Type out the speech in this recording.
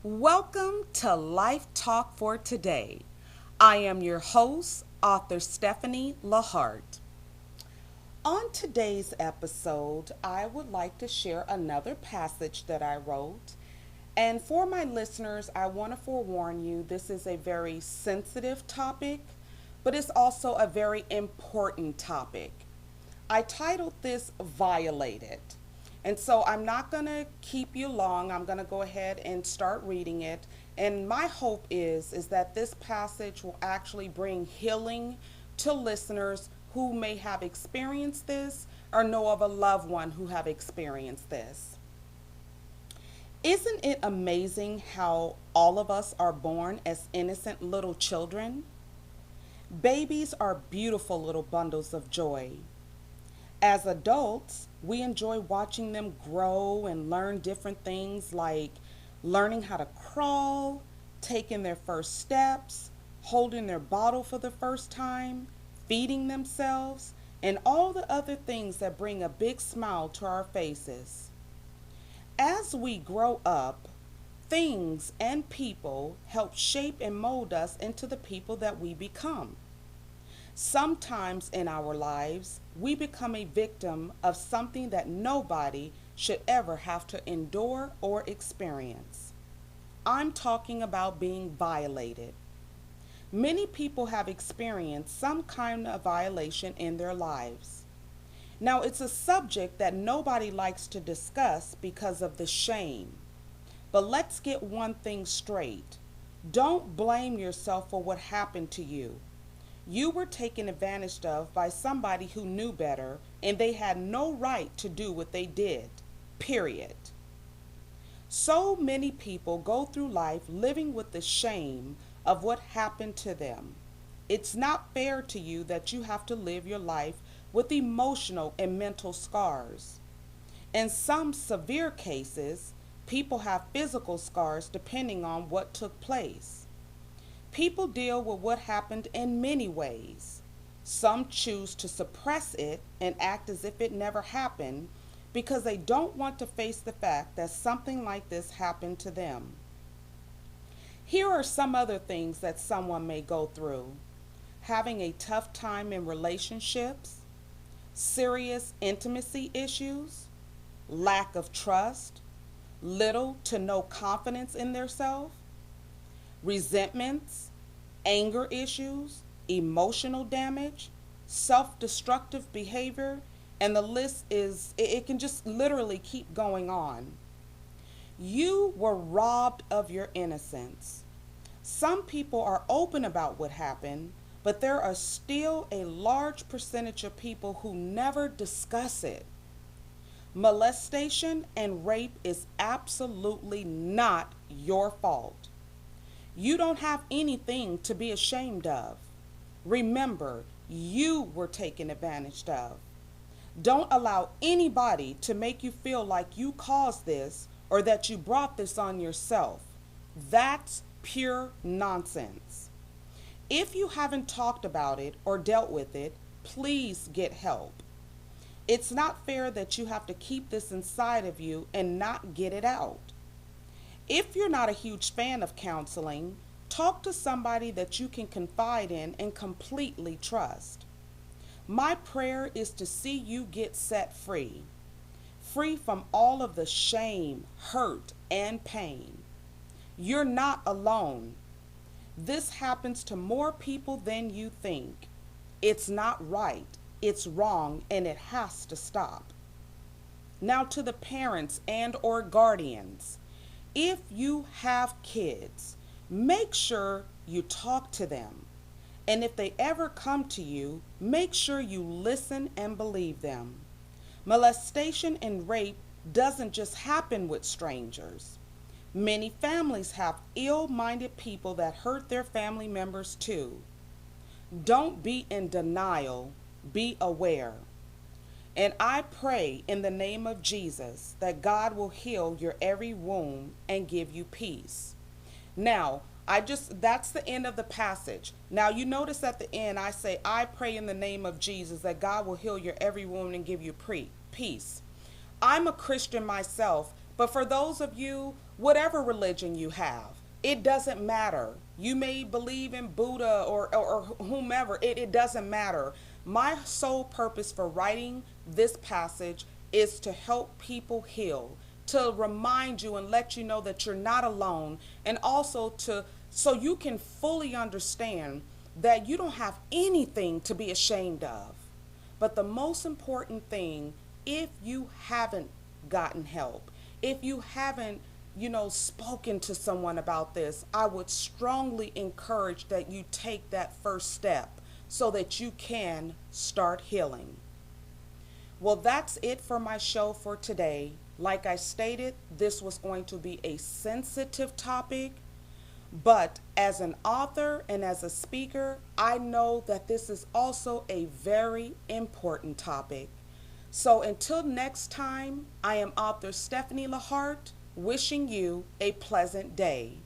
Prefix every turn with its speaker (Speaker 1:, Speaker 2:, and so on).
Speaker 1: Welcome to Life Talk for Today. I am your host, author Stephanie Lahart. On today's episode, I would like to share another passage that I wrote. And for my listeners, I want to forewarn you this is a very sensitive topic, but it's also a very important topic. I titled this Violated. And so I'm not going to keep you long. I'm going to go ahead and start reading it. And my hope is that this passage will actually bring healing to listeners who may have experienced this or know of a loved one who have experienced this. Isn't it amazing how all of us are born as innocent little children? Babies are beautiful little bundles of joy. As adults, we enjoy watching them grow and learn different things like learning how to crawl, taking their first steps, holding their bottle for the first time, feeding themselves, and all the other things that bring a big smile to our faces. As we grow up, things and people help shape and mold us into the people that we become. Sometimes in our lives, we become a victim of something that nobody should ever have to endure or experience. I'm talking about being violated. Many people have experienced some kind of violation in their lives. Now, it's a subject that nobody likes to discuss because of the shame. But let's get one thing straight. Don't blame yourself for what happened to you. You were taken advantage of by somebody who knew better, and they had no right to do what they did. Period. So many people go through life living with the shame of what happened to them. It's not fair to you that you have to live your life with emotional and mental scars. In some severe cases, people have physical scars depending on what took place. People deal with what happened in many ways. Some choose to suppress it and act as if it never happened because they don't want to face the fact that something like this happened to them. Here are some other things that someone may go through: having a tough time in relationships, serious intimacy issues, lack of trust, little to no confidence in themselves, resentments, anger issues, emotional damage, self destructive behavior, and the list it can just literally keep going on. You were robbed of your innocence. Some people are open about what happened, but there are still a large percentage of people who never discuss it. Molestation and rape is absolutely not your fault. You don't have anything to be ashamed of. Remember, you were taken advantage of. Don't allow anybody to make you feel like you caused this or that you brought this on yourself. That's pure nonsense. If you haven't talked about it or dealt with it, please get help. It's not fair that you have to keep this inside of you and not get it out. If you're not a huge fan of counseling, talk to somebody that you can confide in and completely trust. My prayer is to see you get set free, free from all of the shame, hurt, and pain. You're not alone. This happens to more people than you think. It's not right, it's wrong, and it has to stop. Now to the parents and or guardians. If you have kids, make sure you talk to them. And if they ever come to you, make sure you listen and believe them. Molestation and rape doesn't just happen with strangers. Many families have ill-minded people that hurt their family members too. Don't be in denial, be aware. And I pray in the name of Jesus that God will heal your every wound and give you peace. Now, that's the end of the passage. Now, you notice at the end, I say, I pray in the name of Jesus that God will heal your every wound and give you peace. I'm a Christian myself, but for those of you whatever religion you have. It doesn't matter. You may believe in Buddha or whomever. It doesn't matter. My sole purpose for writing this passage is to help people heal, to remind you and let you know that you're not alone, and also to so you can fully understand that you don't have anything to be ashamed of. But the most important thing, if you haven't gotten help, if you haven't, spoken to someone about this, I would strongly encourage that you take that first step so that you can start healing. Well, that's it for my show for today. Like I stated, this was going to be a sensitive topic, but as an author and as a speaker, I know that this is also a very important topic. So until next time, I am author Stephanie Lahart, wishing you a pleasant day.